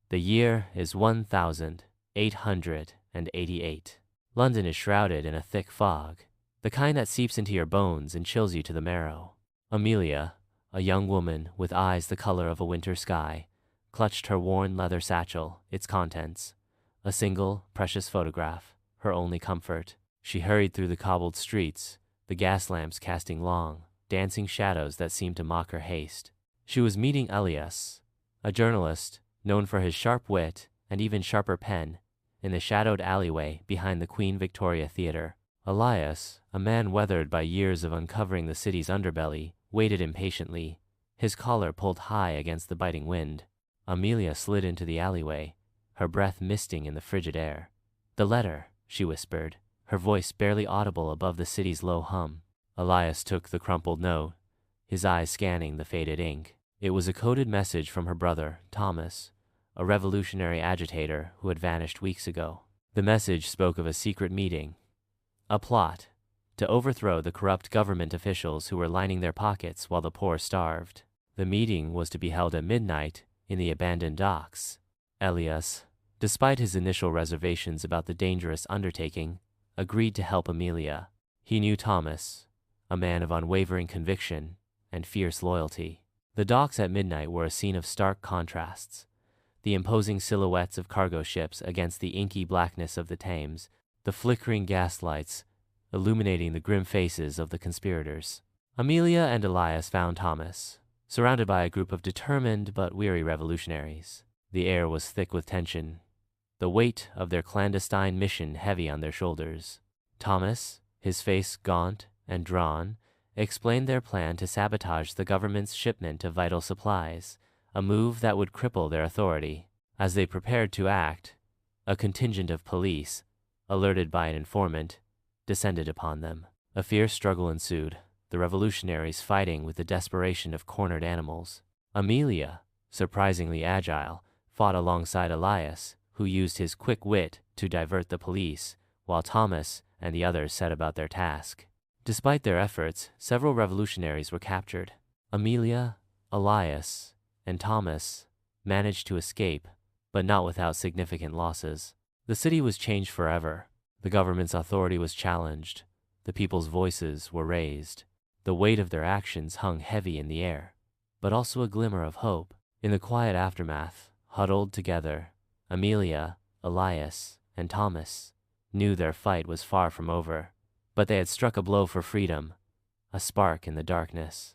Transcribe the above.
The year is 1888. London is shrouded in a thick fog, the kind that seeps into your bones and chills you to the marrow. Amelia, a young woman with eyes the color of a winter sky, clutched her worn leather satchel, its contents, a single, precious photograph, her only comfort. She hurried through the cobbled streets, the gas lamps casting long, dancing shadows that seemed to mock her haste. She was meeting Elias, a journalist known for his sharp wit and even sharper pen, in the shadowed alleyway behind the Queen Victoria Theatre. Elias, a man weathered by years of uncovering the city's underbelly, waited impatiently, his collar pulled high against the biting wind. Amelia slid into the alleyway, her breath misting in the frigid air. "The letter," she whispered, her voice barely audible above the city's low hum. Elias took the crumpled note, his eyes scanning the faded ink. It was a coded message from her brother, Thomas, a revolutionary agitator who had vanished weeks ago. The message spoke of a secret meeting, a plot to overthrow the corrupt government officials who were lining their pockets while the poor starved. The meeting was to be held at midnight in the abandoned docks. Elias, despite his initial reservations about the dangerous undertaking, agreed to help Amelia. He knew Thomas, a man of unwavering conviction and fierce loyalty. The docks at midnight were a scene of stark contrasts. The imposing silhouettes of cargo ships against the inky blackness of the Thames, the flickering gas lights illuminating the grim faces of the conspirators. Amelia and Elias found Thomas, surrounded by a group of determined but weary revolutionaries. The air was thick with tension, the weight of their clandestine mission heavy on their shoulders. Thomas, his face gaunt and drawn, explained their plan to sabotage the government's shipment of vital supplies, a move that would cripple their authority. As they prepared to act, a contingent of police, alerted by an informant, descended upon them. A fierce struggle ensued, the revolutionaries fighting with the desperation of cornered animals. Amelia, surprisingly agile, fought alongside Elias, who used his quick wit to divert the police, while Thomas and the others set about their task. Despite their efforts, several revolutionaries were captured. Amelia, Elias, and Thomas managed to escape, but not without significant losses. The city was changed forever. The government's authority was challenged. The people's voices were raised. The weight of their actions hung heavy in the air, but also a glimmer of hope. In the quiet aftermath, huddled together, Amelia, Elias, and Thomas knew their fight was far from over, but they had struck a blow for freedom, a spark in the darkness.